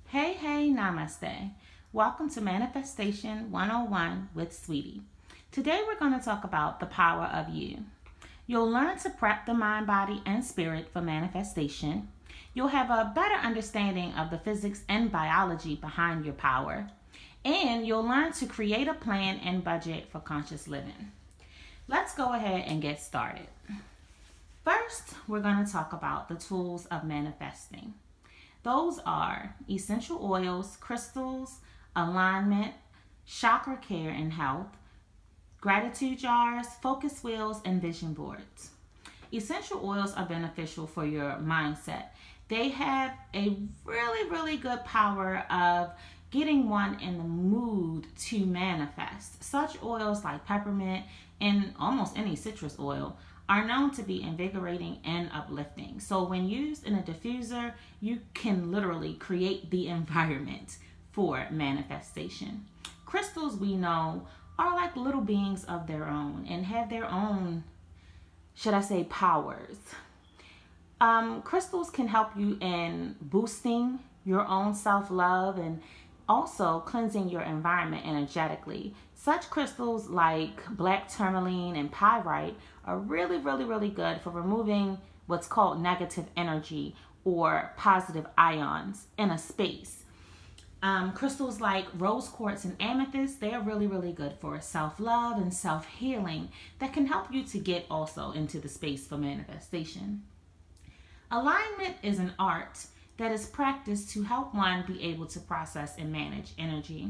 Hey, namaste. Welcome to Manifestation 101 with Sweetie. Today we're going to talk about the power of you. You'll learn to prep the mind, body, and spirit for manifestation. You'll have a better understanding of the physics and biology behind your power. And you'll learn to create a plan and budget for conscious living. Let's go ahead and get started. First, we're going to talk about the tools of manifesting. Those are essential oils, crystals, alignment, chakra care and health, gratitude jars, focus wheels, and vision boards. Essential oils are beneficial for your mindset. They have a really good power of getting one in the mood to manifest. Such oils like peppermint and almost any citrus oil are known to be invigorating and uplifting. So when used in a diffuser, you can literally create the environment for manifestation. Crystals, we know, are like little beings of their own and have their own, should I say, powers. Crystals can help you in boosting your own self-love and also cleansing your environment energetically. Such crystals like black tourmaline and pyrite are really good for removing what's called negative energy or positive ions in a space. Crystals like rose quartz and amethyst, they are really good for self-love and self-healing that can help you to get also into the space for manifestation. Alignment is an art that is practiced to help one be able to process and manage energy.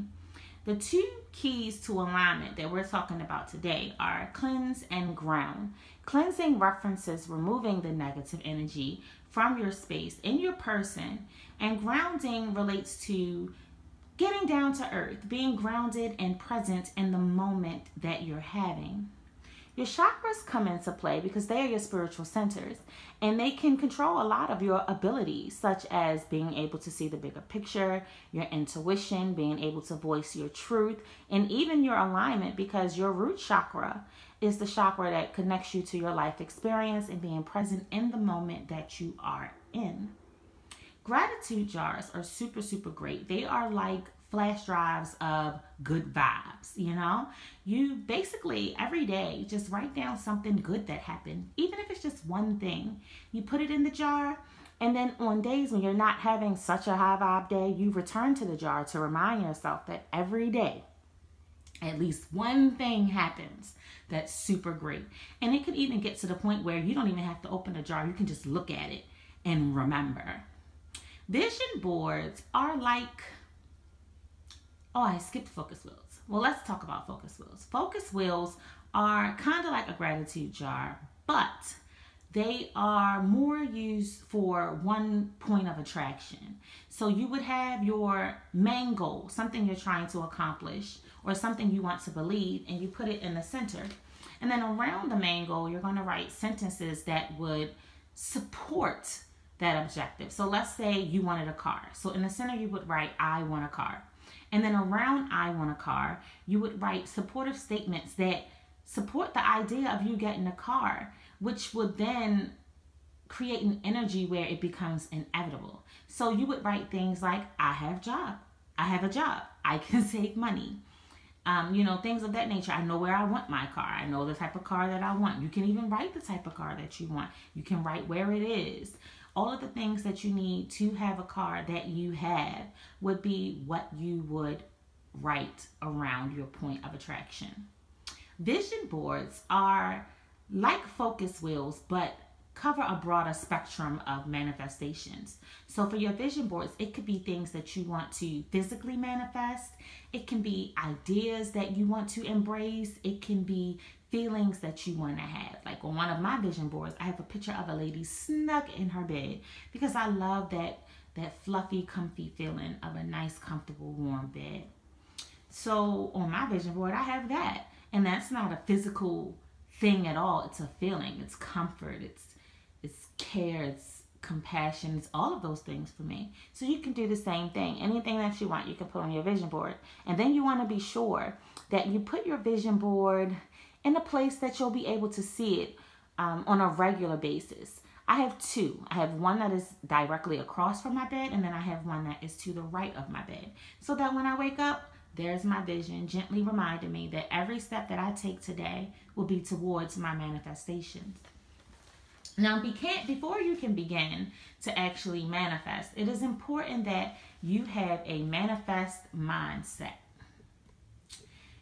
The two keys to alignment that we're talking about today are cleanse and ground. Cleansing references removing the negative energy from your space in your person, and grounding relates to getting down to earth, being grounded and present in the moment that you're having. Your chakras come into play because they are your spiritual centers, and they can control a lot of your abilities, such as being able to see the bigger picture, your intuition, being able to voice your truth, and even your alignment, because your root chakra is the chakra that connects you to your life experience and being present in the moment that you are in. Gratitude jars are super great. They are like flash drives of good vibes, You basically every day just write down something good that happened, even if it's just one thing. You put it in the jar, and then on days when you're not having such a high vibe day, you return to the jar to remind yourself that every day at least one thing happens that's super great. And it could even get to the point where you don't even have to open the jar. You can just look at it and remember. Vision boards are like, I skipped focus wheels. Well, let's talk about focus wheels. Focus wheels are kind of like a gratitude jar, but they are more used for one point of attraction. So you would have your main goal, something you're trying to accomplish or something you want to believe, and you put it in the center. And then around the main goal, you're going to write sentences that would support that objective. So let's say you wanted a car. So in the center, you would write, I want a car. And then around I want a car, you would write supportive statements that support the idea of you getting a car, which would then create an energy where it becomes inevitable. So you would write things like, I have a job, I can save money. Things of that nature. I know where I want my car. I know the type of car that I want. You can even write the type of car that you want. You can write where it is. All of the things that you need to have a car that you have would be what you would write around your point of attraction. Vision boards are like focus wheels, but cover a broader spectrum of manifestations. So for your vision boards, it could be things that you want to physically manifest. It can be ideas that you want to embrace. It can be feelings that you want to have. Like on one of my vision boards, I have a picture of a lady snug in her bed because I love that fluffy, comfy feeling of a nice, comfortable, warm bed. So on my vision board, I have that. And that's not a physical thing at all. It's a feeling. It's comfort. It's care. It's compassion. It's all of those things for me. So you can do the same thing. Anything that you want, you can put on your vision board. And then you want to be sure that you put your vision board in a place that you'll be able to see it on a regular basis. I have two. I have one that is directly across from my bed, and then I have one that is to the right of my bed. So that when I wake up, there's my vision gently reminding me that every step that I take today will be towards my manifestations. Now, before you can begin to actually manifest, it is important that you have a manifest mindset.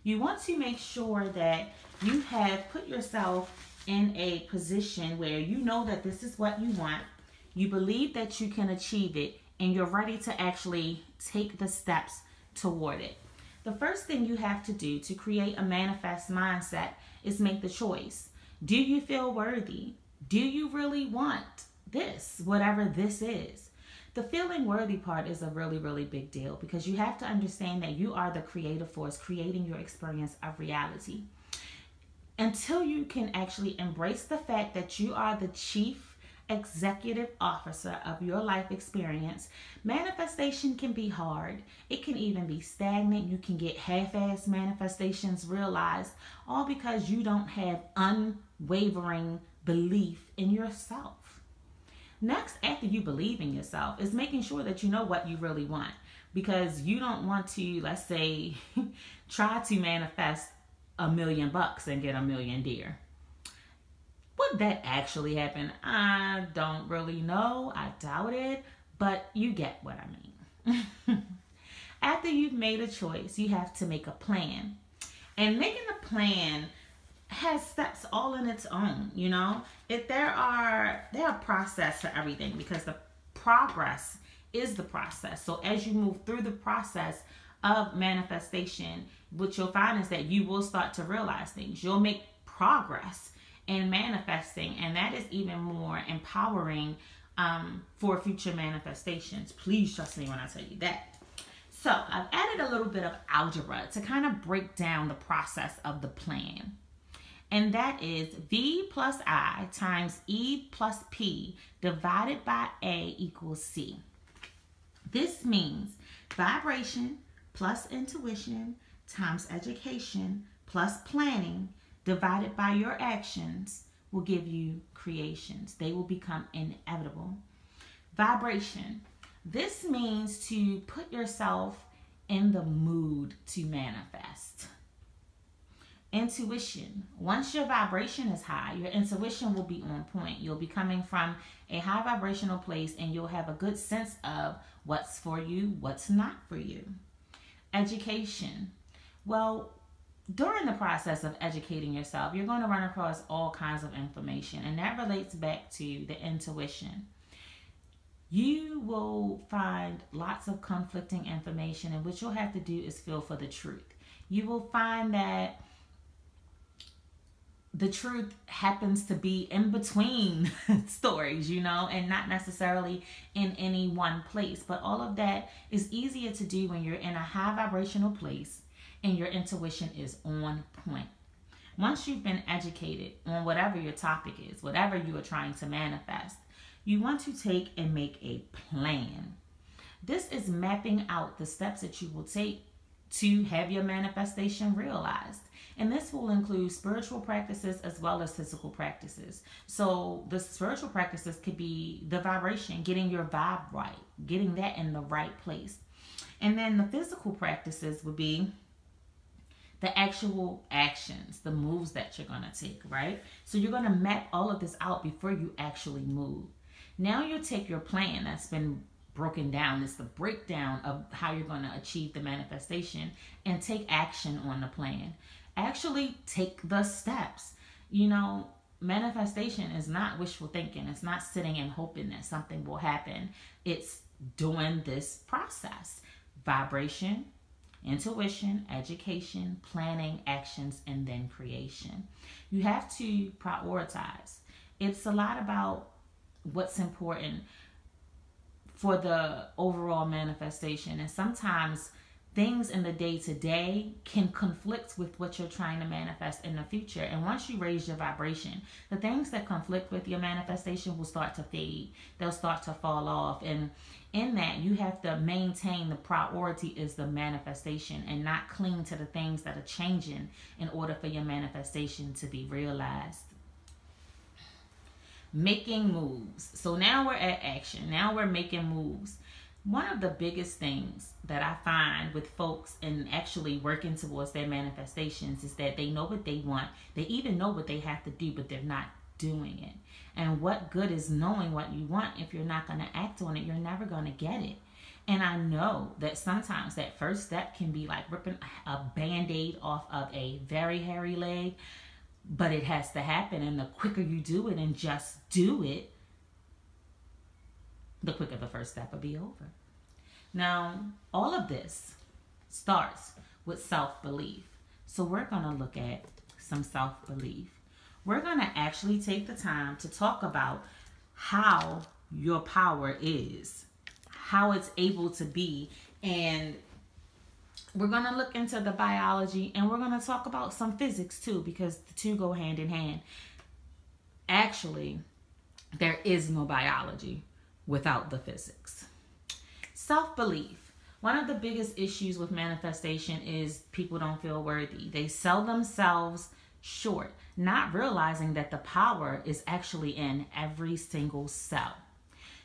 You want to make sure that you have put yourself in a position where you know that this is what you want, you believe that you can achieve it, and you're ready to actually take the steps toward it. The first thing you have to do to create a manifest mindset is make the choice. Do you feel worthy? Do you really want this, whatever this is? The feeling worthy part is a really, really big deal because you have to understand that you are the creative force creating your experience of reality. Until you can actually embrace the fact that you are the chief executive officer of your life experience, manifestation can be hard. It can even be stagnant. You can get half-assed manifestations realized, all because you don't have unwavering belief in yourself. Next, after you believe in yourself, is making sure that you know what you really want, because you don't want to, let's say, try to manifest $1 million and get $1 million deer. Would that actually happen? I don't really know. I doubt it, but you get what I mean. After you've made a choice, you have to make a plan. And making a plan has steps all in its own, you know. There are process for everything, because the progress is the process. So as you move through the process of manifestation, what you'll find is that you will start to realize things. You'll make progress in manifesting, and that is even more empowering for future manifestations. Please trust me when I tell you that. So I've added a little bit of algebra to kind of break down the process of the plan. And that is V plus I times E plus P divided by A equals C. This means vibration plus intuition times education plus planning divided by your actions will give you creations. They will become inevitable. Vibration. This means to put yourself in the mood to manifest. Intuition. Once your vibration is high, your intuition will be on point. You'll be coming from a high vibrational place, and you'll have a good sense of what's for you, what's not for you. Education. Well, during the process of educating yourself, you're going to run across all kinds of information, and that relates back to the intuition. You will find lots of conflicting information, and what you'll have to do is feel for the truth. You will find that the truth happens to be in between stories, you know, and not necessarily in any one place. But all of that is easier to do when you're in a high vibrational place and your intuition is on point. Once you've been educated on whatever your topic is, whatever you are trying to manifest, you want to take and make a plan. This is mapping out the steps that you will take to have your manifestation realized. And this will include spiritual practices as well as physical practices. So the spiritual practices could be the vibration, getting your vibe right, getting that in the right place. And then the physical practices would be the actual actions, the moves that you're going to take, right? So you're going to map all of this out before you actually move. Now you take your plan that's been broken down. It's the breakdown of how you're going to achieve the manifestation and take action on the plan. Actually take the steps. You know, manifestation is not wishful thinking. It's not sitting and hoping that something will happen. It's doing this process. Vibration, intuition, education, planning, actions, and then creation. You have to prioritize. It's a lot about what's important for the overall manifestation. And sometimes things in the day-to-day can conflict with what you're trying to manifest in the future. And once you raise your vibration, the things that conflict with your manifestation will start to fade. They'll start to fall off. And in that, you have to maintain the priority is the manifestation and not cling to the things that are changing in order for your manifestation to be realized. making moves. So now we're at action. Now we're making moves. One of the biggest things that I find with folks and actually working towards their manifestations is that they know what they want. They even know what they have to do, but they're not doing it. And what good is knowing what you want if you're not going to act on it? You're never going to get it. And I know that sometimes that first step can be like ripping a Band-Aid off of a very hairy leg, but it has to happen. And the quicker you do it and just do it, the quicker the first step will be over. Now, all of this starts with self-belief. So we're going to look at some self-belief. We're going to actually take the time to talk about how your power is, how it's able to be, and we're going to look into the biology, and we're going to talk about some physics too, because the two go hand in hand. Actually, there is no biology without the physics. Self-belief. One of the biggest issues with manifestation is people don't feel worthy. They sell themselves short, not realizing that the power is actually in every single cell.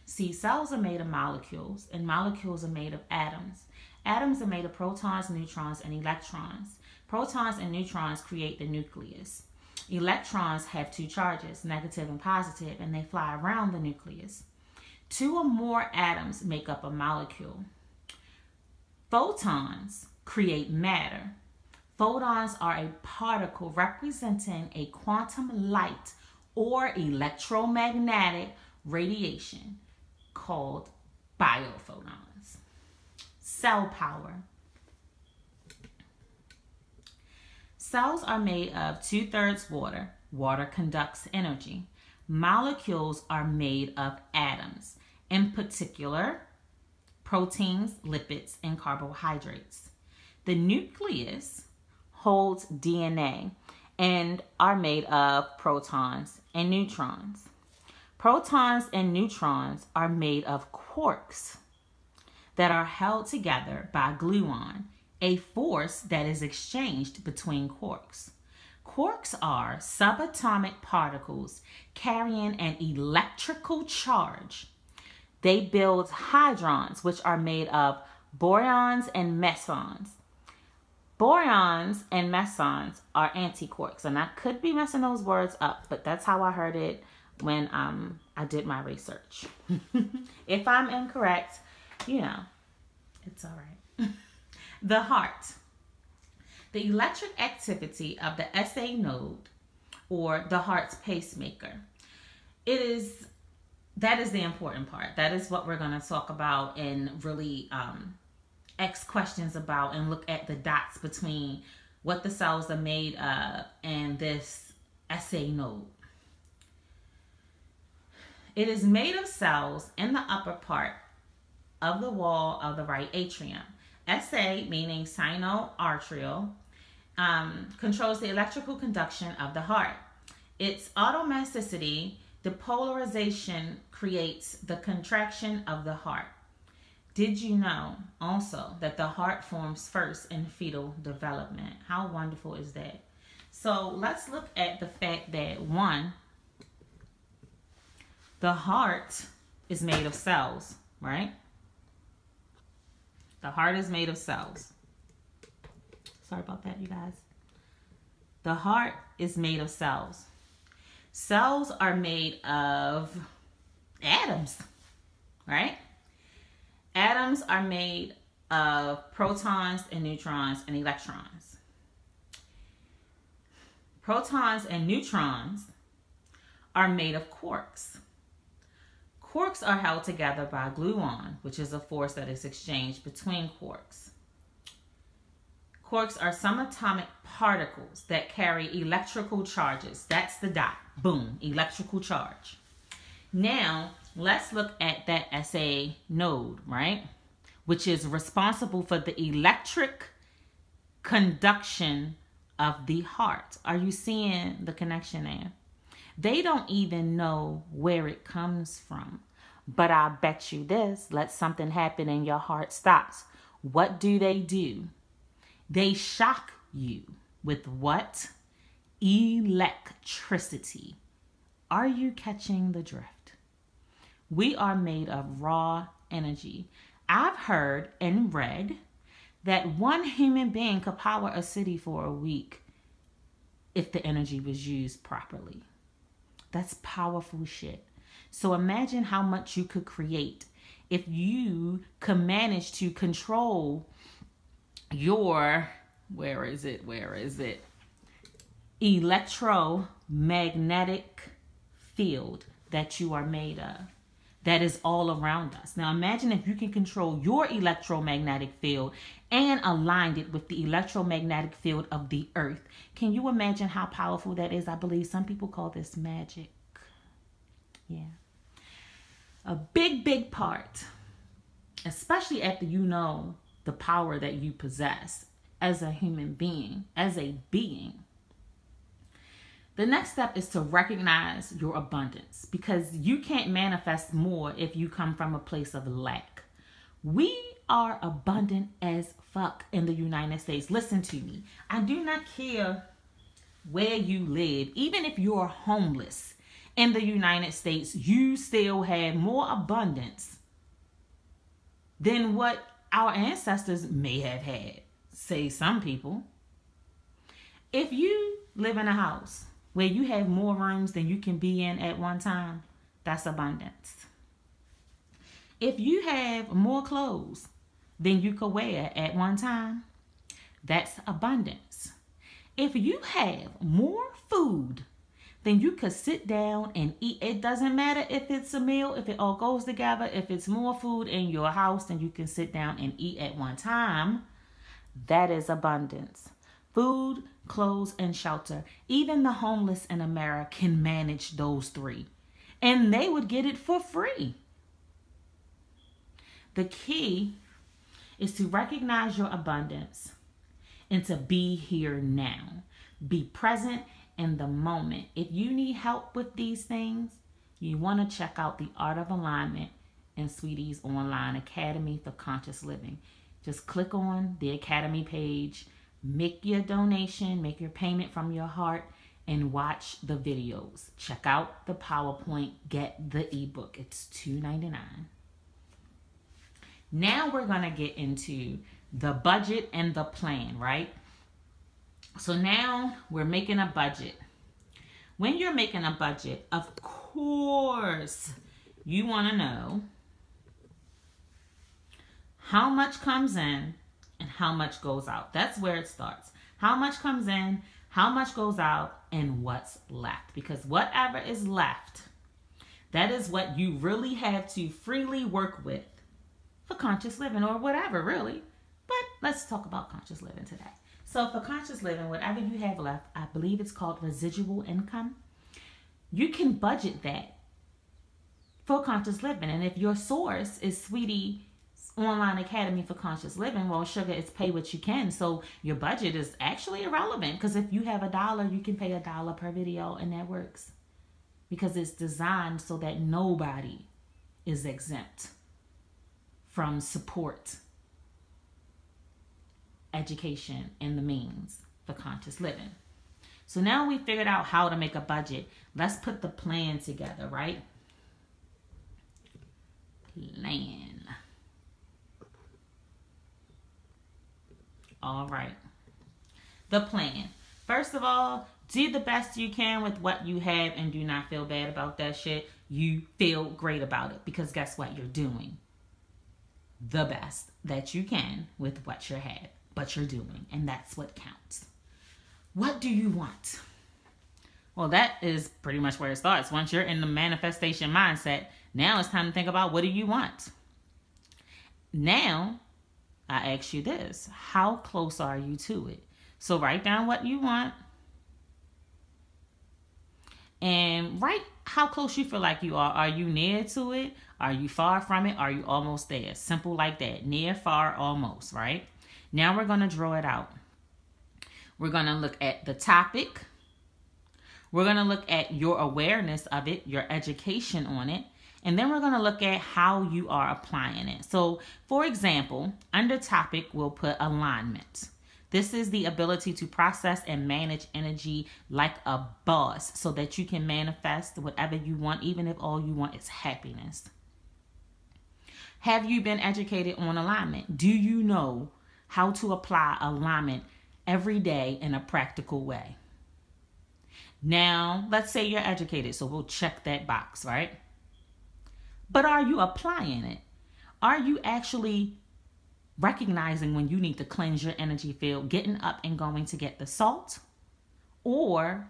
See, cells are made of molecules, and molecules are made of atoms. Atoms are made of protons, neutrons, and electrons. Protons and neutrons create the nucleus. Electrons have two charges, negative and positive, and they fly around the nucleus. Two or more atoms make up a molecule. Photons create matter. Photons are a particle representing a quantum light or electromagnetic radiation called biophotons. Cell power. Cells are made of 2/3 water. Water conducts energy. Molecules are made of atoms, in particular, proteins, lipids, and carbohydrates. The nucleus holds DNA and are made of protons and neutrons. Protons and neutrons are made of quarks that are held together by gluon, a force that is exchanged between quarks. Quarks are subatomic particles carrying an electrical charge. They build hadrons, which are made of boryons and mesons. Boryons and mesons are antiquarks, and I could be messing those words up, but that's how I heard it when I did my research. If I'm incorrect, it's all right. The heart. The electric activity of the SA node, or the heart's pacemaker. That is the important part. That is what we're going to talk about and really ask questions about and look at the dots between what the cells are made of and this SA node. It is made of cells in the upper part of the wall of the right atrium. SA, meaning sinoatrial, controls the electrical conduction of the heart. Its automaticity, depolarization, creates the contraction of the heart. Did you know also that the heart forms first in fetal development? How wonderful is that? So let's look at the fact that, one, the heart is made of cells, right? The heart is made of cells. Sorry about that, you guys. The heart is made of cells. Cells are made of atoms, right? Atoms are made of protons and neutrons and electrons. Protons and neutrons are made of quarks. Quarks are held together by gluon, which is a force that is exchanged between quarks. Quarks are subatomic particles that carry electrical charges. That's the dot. Boom. Electrical charge. Now, let's look at that SA node, right? Which is responsible for the electric conduction of the heart. Are you seeing the connection there? They don't even know where it comes from. But I bet you this, let something happen and your heart stops. What do? They shock you with what? Electricity. Are you catching the drift? We are made of raw energy. I've heard and read that one human being could power a city for a week if the energy was used properly. That's powerful shit. So imagine how much you could create if you could manage to control your, where is it? Electromagnetic field that you are made of. That is all around us. Now imagine if you can control your electromagnetic field and aligned it with the electromagnetic field of the earth. Can you imagine how powerful that is? I believe some people call this magic. Yeah. A big part, especially after you know the power that you possess as a human being, as a being. The next step is to recognize your abundance, because you can't manifest more if you come from a place of lack. We are abundant as fuck in the United States. Listen to me. I do not care where you live. Even if you're homeless in the United States, you still have more abundance than what our ancestors may have had. Say some people. If you live in a house where you have more rooms than you can be in at one time, that's abundance. If you have more clothes than you could wear at one time, that's abundance. If you have more food than you could sit down and eat, it doesn't matter if it's a meal, if it all goes together, if it's more food in your house than you can sit down and eat at one time, that is abundance. Food, clothes, and shelter. Even the homeless in America can manage those three, and they would get it for free. The key is to recognize your abundance and to be here now. Be present in the moment. If you need help with these things, you want to check out the Art of Alignment and Sweetie's Online Academy for Conscious Living. Just click on the Academy page, make your donation, make your payment from your heart, and watch the videos. Check out the PowerPoint, get the ebook. It's $2.99. Now we're going to get into the budget and the plan, right? So now we're making a budget. When you're making a budget, of course, you want to know how much comes in and how much goes out. That's where it starts. How much comes in, how much goes out, and what's left. Because whatever is left, that is what you really have to freely work with for conscious living, or whatever, really. But let's talk about conscious living today. So for conscious living, whatever you have left, I believe it's called residual income. You can budget that for conscious living. And if your source is Sweetie's Online Academy for Conscious Living, well, sugar, it's pay what you can. So your budget is actually irrelevant, because if you have $1, you can pay $1 per video, and that works. Because it's designed so that nobody is exempt from support, education, and the means for conscious living. So now we figured out how to make a budget. Let's put the plan together, right? Plan. All right. The plan. First of all, do the best you can with what you have, and do not feel bad about that shit. You feel great about it, because guess what? You're doing the best that you can with what you have, but you're doing, and that's what counts. What do you want? Well, that is pretty much where it starts. Once you're in the manifestation mindset, now it's time to think about, what do you want? Now, I ask you this: how close are you to it? So write down what you want, and write how close you feel like you are. Are you near to it? Are you far from it? Are you almost there? Simple like that. Near, far, almost, right? Now we're going to draw it out. We're going to look at the topic. We're going to look at your awareness of it, your education on it. And then we're going to look at how you are applying it. So, for example, under topic, we'll put alignment. This is the ability to process and manage energy like a boss so that you can manifest whatever you want, even if all you want is happiness. Have you been educated on alignment? Do you know how to apply alignment every day in a practical way? Now, let's say you're educated, so we'll check that box, right? But are you applying it? Are you actually recognizing when you need to cleanse your energy field, getting up and going to get the salt? Or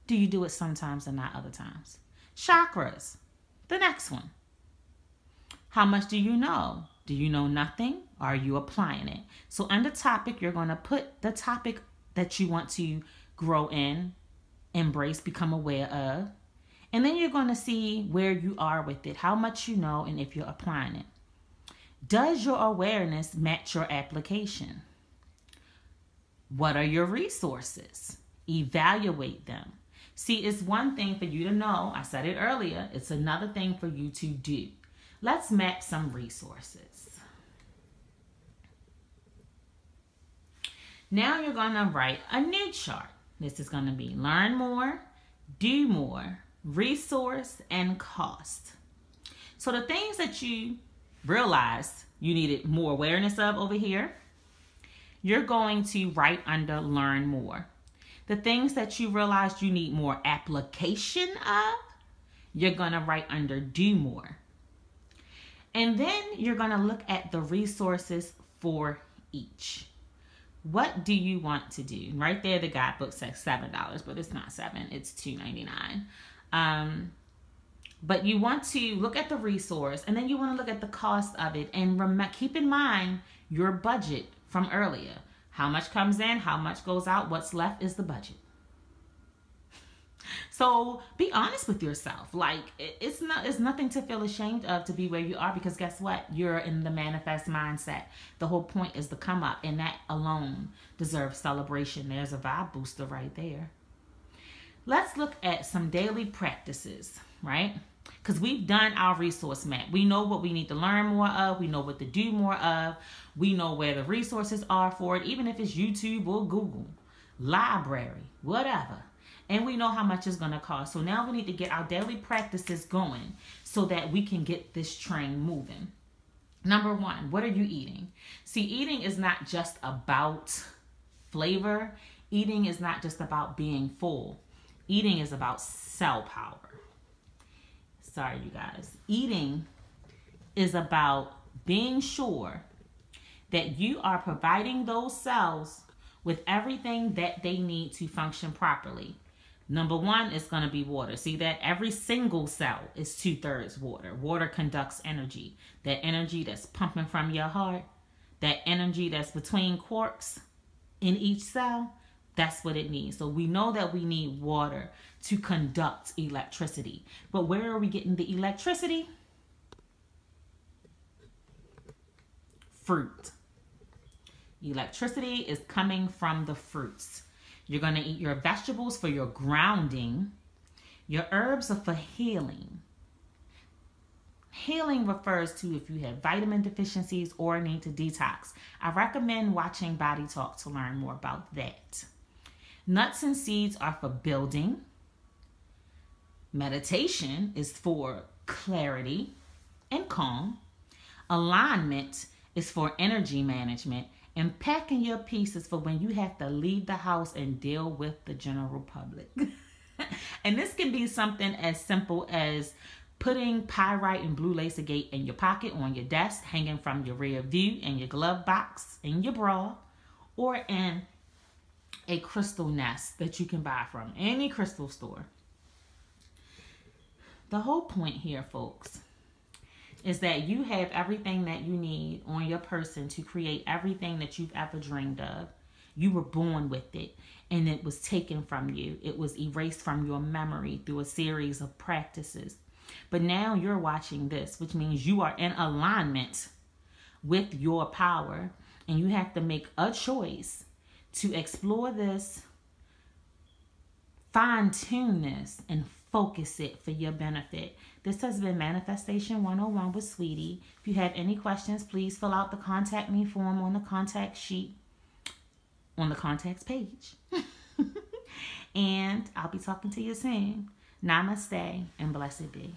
do you do it sometimes and not other times? Chakras, the next one. How much do you know? Do you know nothing? Are you applying it? So under topic, you're going to put the topic that you want to grow in, embrace, become aware of. And then you're going to see where you are with it, how much you know, and if you're applying it. Does your awareness match your application? What are your resources? Evaluate them. See, it's one thing for you to know. I said it earlier. It's another thing for you to do. Let's map some resources. Now you're going to write a new chart. This is going to be learn more, do more, resource, and cost. So the things that you realized you needed more awareness of over here, you're going to write under learn more. The things that you realized you need more application of, you're going to write under do more. And then you're going to look at the resources for each. What do you want to do? Right there, the guidebook says $7, but it's not $7, it's $2.99. But you want to look at the resource, and then you want to look at the cost of it, and keep in mind your budget from earlier. How much comes in, how much goes out, what's left is the budget. So be honest with yourself. Like, it's nothing to feel ashamed of to be where you are, because guess what? You're in the manifest mindset. The whole point is to come up, and that alone deserves celebration. There's a vibe booster right there. Let's look at some daily practices, right? Because we've done our resource map. We know what we need to learn more of. We know what to do more of. We know where the resources are for it, even if it's YouTube or Google, library, whatever. And we know how much it's going to cost. So now we need to get our daily practices going so that we can get this train moving. Number one, what are you eating? See, eating is not just about flavor. Eating is not just about being full. Eating is about cell power. Sorry, you guys. Eating is about being sure that you are providing those cells with everything that they need to function properly. Number one is going to be water. See that every single cell is 2/3 water. Water conducts energy. That energy that's pumping from your heart, that energy that's between quarks in each cell, that's what it needs. So we know that we need water to conduct electricity. But where are we getting the electricity? Fruit. Electricity is coming from the fruits. You're going to eat your vegetables for your grounding. Your herbs are for healing. Healing refers to if you have vitamin deficiencies or need to detox. I recommend watching Body Talk to learn more about that. Nuts and seeds are for building. Meditation is for clarity and calm. Alignment is for energy management. And packing your pieces for when you have to leave the house and deal with the general public. And this can be something as simple as putting pyrite and blue lacergate in your pocket, on your desk, hanging from your rear view, in your glove box, in your bra, or in a crystal nest that you can buy from any crystal store. The whole point here, folks, is that you have everything that you need on your person to create everything that you've ever dreamed of. You were born with it, and it was taken from you. It was erased from your memory through a series of practices. But now you're watching this, which means you are in alignment with your power, and you have to make a choice to explore this, fine-tune this, and focus it for your benefit. This has been Manifestation 101 with Sweetie. If you have any questions, please fill out the contact me form on the contact sheet. on the contacts page. And I'll be talking to you soon. Namaste and blessed be.